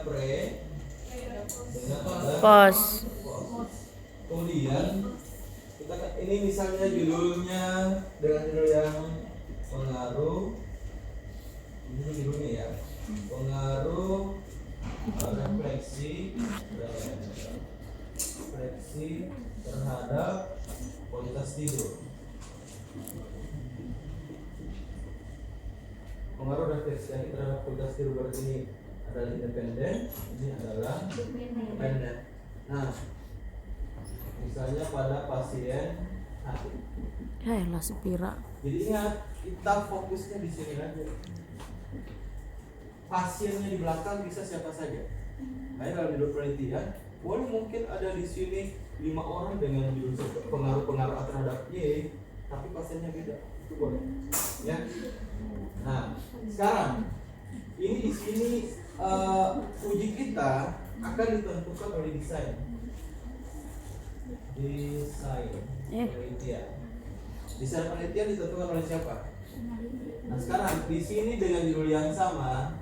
pre dengan pos. Kemudian kita ini misalnya judulnya dengan judul yang pengaruh, ini judulnya ya, pengaruh refleksi terhadap kualitas tidur. Pengaruh refleksi terhadap kualitas tidur berarti ini adalah independen, ini adalah dependen. Nah, misalnya pada pasien hati. Lah sepira. Jadi ingat, kita fokusnya di sini aja. Pasiennya di belakang bisa siapa saja. Nah, dalam judul penelitian, boleh mungkin ada di sini 5 orang dengan judul pengaruh terhadap Y, tapi pasiennya beda. Itu boleh. Ya. Nah, sekarang ini di sini uji kita akan ditentukan oleh desain penelitian. Desain penelitian ditentukan oleh siapa? Nah, sekarang di sini dengan judul yang sama,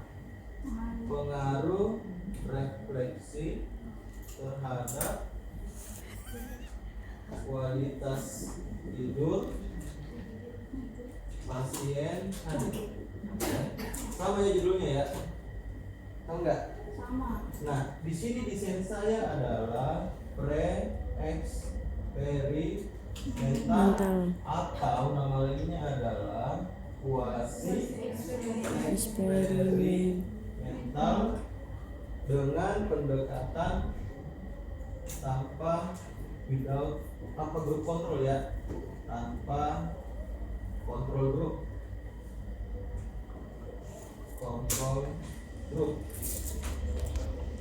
pengaruh refleksi terhadap kualitas tidur pasien hadir. Sama ya judulnya ya? Tahu nggak? Sama. Nah, di sini desain saya adalah pre-eksperimental atau nama lainnya adalah kuasi eksperimental dengan pendekatan tanpa grup kontrol ya, tanpa kontrol grup.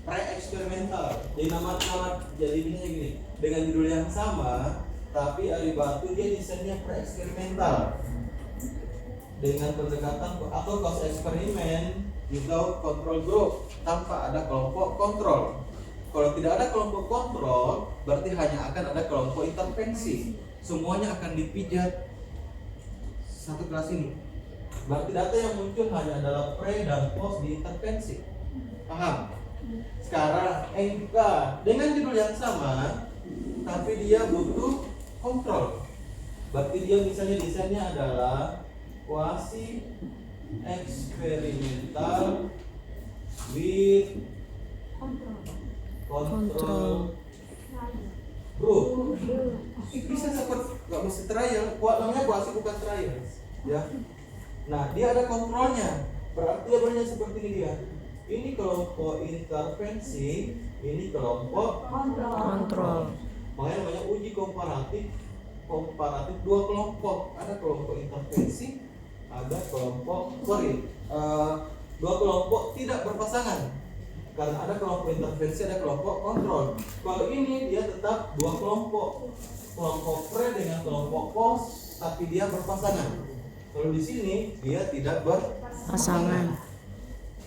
Pre-eksperimental. Jadi gini, dengan judul yang sama, tapi Ari Batu dia desainnya pre-eksperimental dengan pendekatan atau cause eksperimen without control group, tanpa ada kelompok kontrol. Kalau tidak ada kelompok kontrol, berarti hanya akan ada kelompok intervensi. Semuanya akan dipijat satu kelas ini. Berarti data yang muncul hanya adalah pre dan post di intervensi. Paham? Sekarang NK dengan judul yang sama, tapi dia butuh kontrol. Berarti dia misalnya desainnya adalah kuasi eksperimental with control group. Bisa seperti nggak mesti trial, namanya kuasi bukan trial, ya. Nah, dia ada kontrolnya. Berarti dia banyak seperti ini dia. Ini kelompok intervensi, ini kelompok kontrol. Makanya namanya uji komparatif dua kelompok. Ada kelompok intervensi, ada kelompok dua kelompok tidak berpasangan. Karena ada kelompok intervensi, ada kelompok kontrol. Kalau ini dia tetap dua kelompok pre dengan kelompok post, tapi dia berpasangan. Kalau di sini dia tidak berpasangan.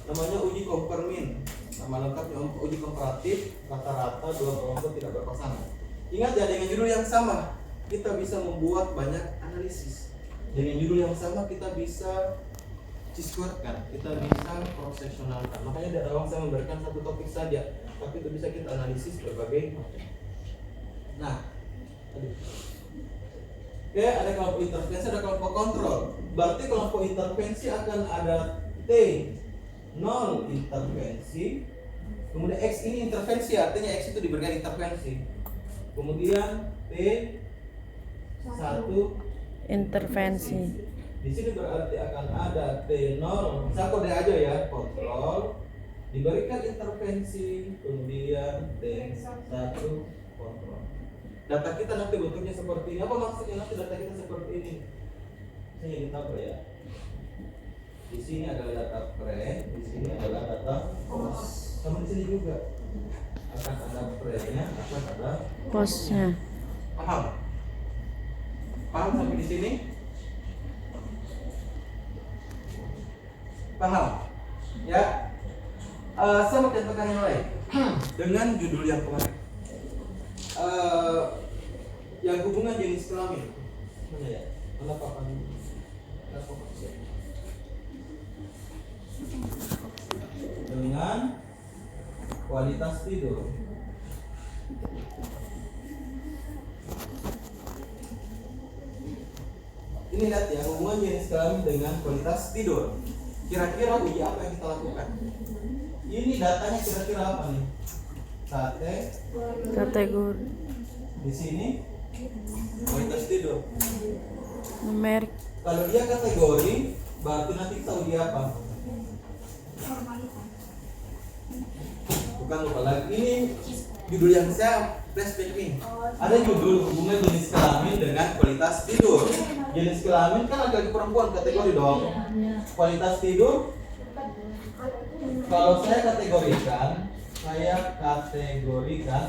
Namanya uji kompermin. Nama lengkapnya uji komparatif, rata-rata dua kelompok tidak berpasangan. Ingat ya, dengan judul yang sama kita bisa membuat banyak analisis. Dengan judul yang sama kita bisa ciskuatkan, kita bisa profesionalkan. Makanya dari awal saya memberikan satu topik saja, tapi itu bisa kita analisis berbagai macam. Nah, oke, ada kelompok intervensi, ada kelompok kontrol. Berarti kelompok intervensi akan ada T non intervensi. Kemudian X ini intervensi, artinya X itu diberikan intervensi. Kemudian T 1 intervensi. Di sini berarti akan ada T0, bisa kode aja ya, kontrol, diberikan intervensi, kemudian T1 kontrol. Data kita nanti bentuknya seperti ini. Apa maksudnya nanti data kita seperti ini? Saya ingin tahu ya. Di sini adalah data pre, di sini adalah data post. Sama di sini juga akan ada pre-nya, akan ada Postnya. Paham? Paham sampai di sini? Paham? Ya. Saya mau contohkan yang lain dengan judul yang kemarin. Yang hubungan jenis kelamin. Mana ya? Mana papan? Dengan kualitas tidur. Ini lihat ya, hubungan jenis kelamin dengan kualitas tidur. Kira-kira uji apa yang kita lakukan? Ini datanya kira-kira apa nih? Kategori. Di sini kualitas tidur. Numerik. Kalau dia kategori, berarti nanti kita uji apa? Bukan, lupa lagi. Ini judul yang saya flashback nih. Ada judul hubungan jenis kelamin dengan kualitas tidur. Jenis kelamin kan laki-laki perempuan kategori dong. Kualitas tidur, kalau saya kategorikan,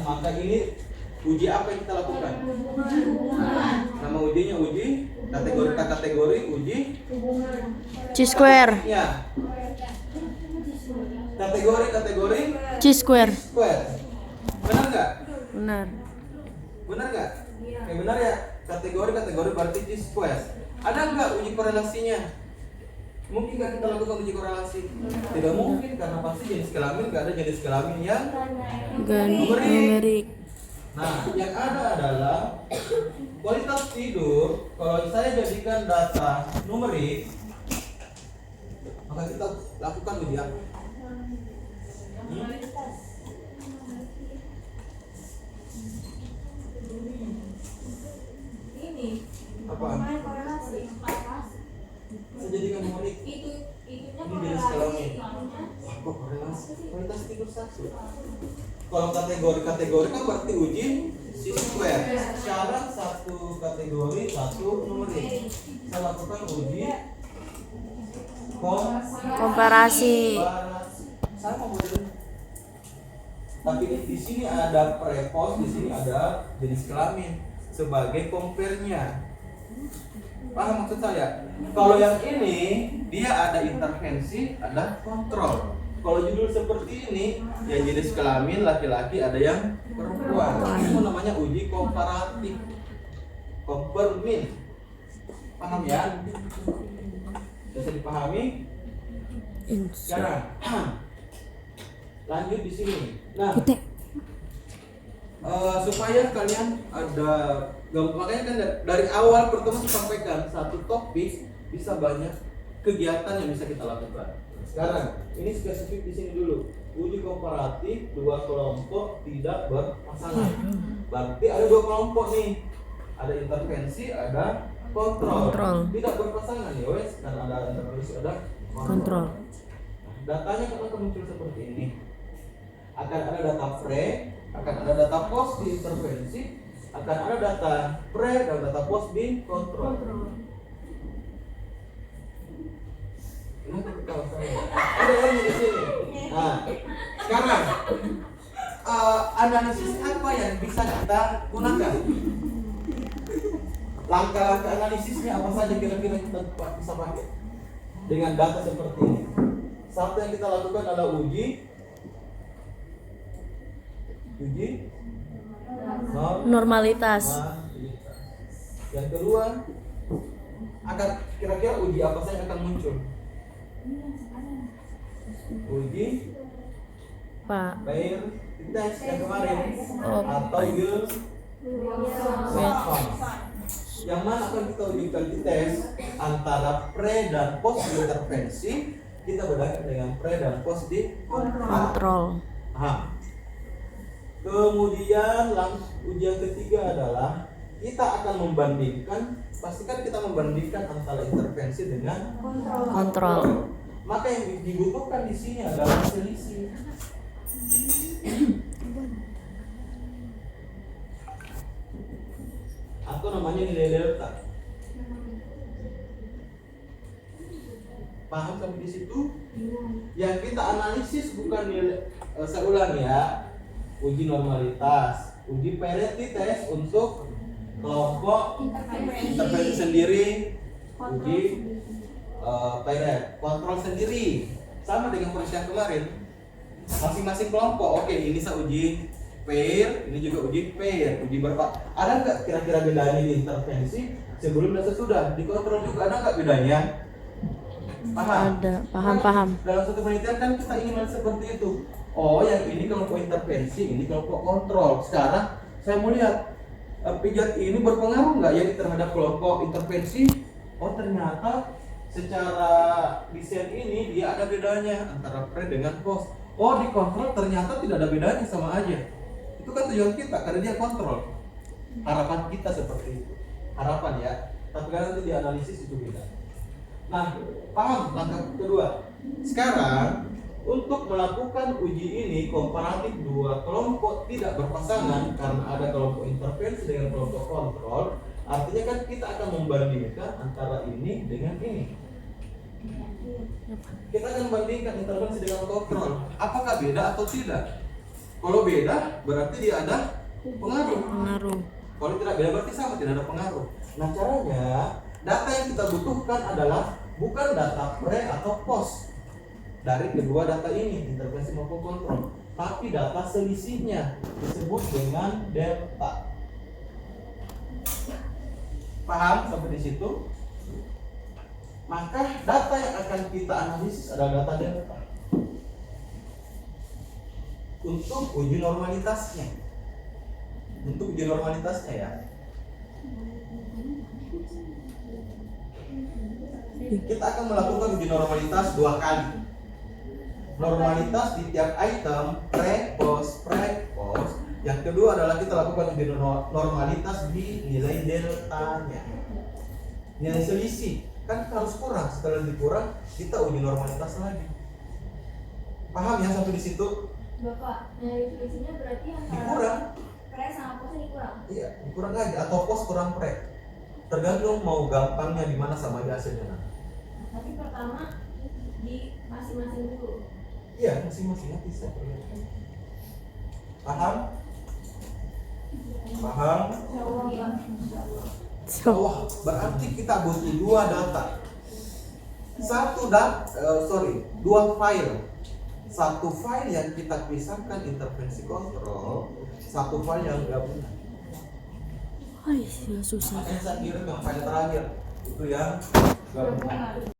maka ini uji apa yang kita lakukan? Nama ujinya uji kategori uji C-square. ya. Kategori C-square. square. Benar nggak? Benar. Benar nggak? Ya benar ya. Kategori berarti C-square. Ada nggak uji korelasinya? Mungkin nggak kita lakukan uji korelasi? Tidak mungkin, karena pasti jenis kelamin nggak ada jenis kelamin yang Numerik. Nah, yang ada adalah kualitas tidur. Kalau saya jadikan data numerik, maka kita lakukan uji apa? Ini Apa? korelasi. Saya jadikan numerik. Itunya Ini jenis kelamin. Apa korelasi? Kualitas tidur satu. Kalau kategori kan berarti uji C-square. Syarat satu kategori, satu numerik. Saya lakukan uji Komparasi. sama model. Tapi di sini ada prepos, di sini ada jenis kelamin sebagai compare-nya. Paham maksud saya? Kalau yang ini dia ada intervensi, ada kontrol. Kalau judul seperti ini, ya jenis kelamin laki-laki, ada yang perempuan. Itu namanya uji komparatif. Compare mean. Paham ya? Bisa dipahami? Sekarang lanjut di sini. Nah, supaya kalian ada makanya kan dari awal pertemuan sampaikan satu topik bisa banyak kegiatan yang bisa kita lakukan. Sekarang ini spesifik di sini dulu. Uji komparatif dua kelompok tidak berpasangan. Berarti ada dua kelompok nih. Ada intervensi, ada kontrol. Tidak berpasangan ya wes, karena ada intervensi, ada kontrol. Datanya akan muncul seperti ini. Akan ada data pre, akan ada data post di intervensi, akan ada data pre dan data post di kontrol. Ada yang di sini. Nah, sekarang analisis apa yang bisa kita gunakan? Langkah-langkah analisisnya apa saja kira-kira kita bisa pakai dengan data seperti ini? Satu yang kita lakukan adalah uji Normalitas. Yang kedua, akan kira-kira uji apa saja akan muncul? Uji pair tes yang kemarin atau yield yang mana akan kita ujikan di tes antara pre dan post intervensi. Kita bedakan dengan pre dan post di kontrol. Kemudian ujian ketiga adalah kita akan membandingkan, pastikan kita membandingkan antara intervensi dengan kontrol. Maka yang dibutuhkan di sini adalah selisih. Atau namanya nilai delta. Paham sampai di situ? Yang kita analisis bukan nilai, saya ulang ya, uji normalitas, uji parity test untuk kelompok intervensi sendiri, uji parity, kontrol sendiri, sama dengan proses yang kemarin. Masing-masing kelompok, oke, ini saya uji pair, ini juga uji pair, uji berapa? Ada nggak kira-kira bedanya di intervensi sebelum dan sesudah? Di kontrol juga ada nggak bedanya? Paham? Ada, paham. Dalam satu penelitian kan kita ingin seperti itu. oh yang ini kelompok intervensi, ini kelompok kontrol. Sekarang saya mau lihat pijat ini berpengaruh nggak ya terhadap kelompok intervensi? Oh ternyata secara desain ini dia ada bedanya antara pre dengan post. Oh di kontrol ternyata tidak ada bedanya, sama aja. Itu kan tujuan kita karena dia kontrol. Harapan kita seperti itu, harapan ya. Tapi kan nanti dianalisis itu beda. Nah, paham langkah kedua. Sekarang untuk melakukan uji ini komparatif dua kelompok tidak berpasangan karena ada kelompok intervensi dengan kelompok kontrol, artinya kan kita akan membandingkan antara ini dengan ini. Kita akan membandingkan intervensi dengan kontrol. Apakah beda atau tidak? Kalau beda berarti dia ada pengaruh. Pengaruh. Kalau tidak beda berarti sama, tidak ada pengaruh. Nah caranya, data yang kita butuhkan adalah bukan data pre atau post dari kedua data ini, intervensi maupun kontrol, tapi data selisihnya disebut dengan delta. Paham sampai di situ? Maka data yang akan kita analisis adalah data delta untuk uji normalitasnya. Untuk uji normalitasnya ya. Kita akan melakukan uji normalitas 2 kali. Normalitas di tiap item pre post. Yang kedua adalah kita lakukan uji normalitas di nilai deltanya. Nilai selisih kan harus kurang. Setelah dikurang kita uji normalitas lagi. Paham ya sampai di situ? Bapak, nilai selisihnya berarti antara Dikurang. pre sama post ini kurang. Iya, kurang aja atau post kurang pre. Tergantung mau gampangnya di mana sama aja hasilnya nanti. Tapi pertama di masing-masing dulu. Iya, masing-masing nanti saya perlihatkan. Paham? Paham? Wah, berarti kita butuh 2 data. Dua file. Satu file yang kita pisahkan intervensi kontrol, satu file yang gabungan. Ay, susah. Makanya saya kirim yang file terakhir itu yang gabungan.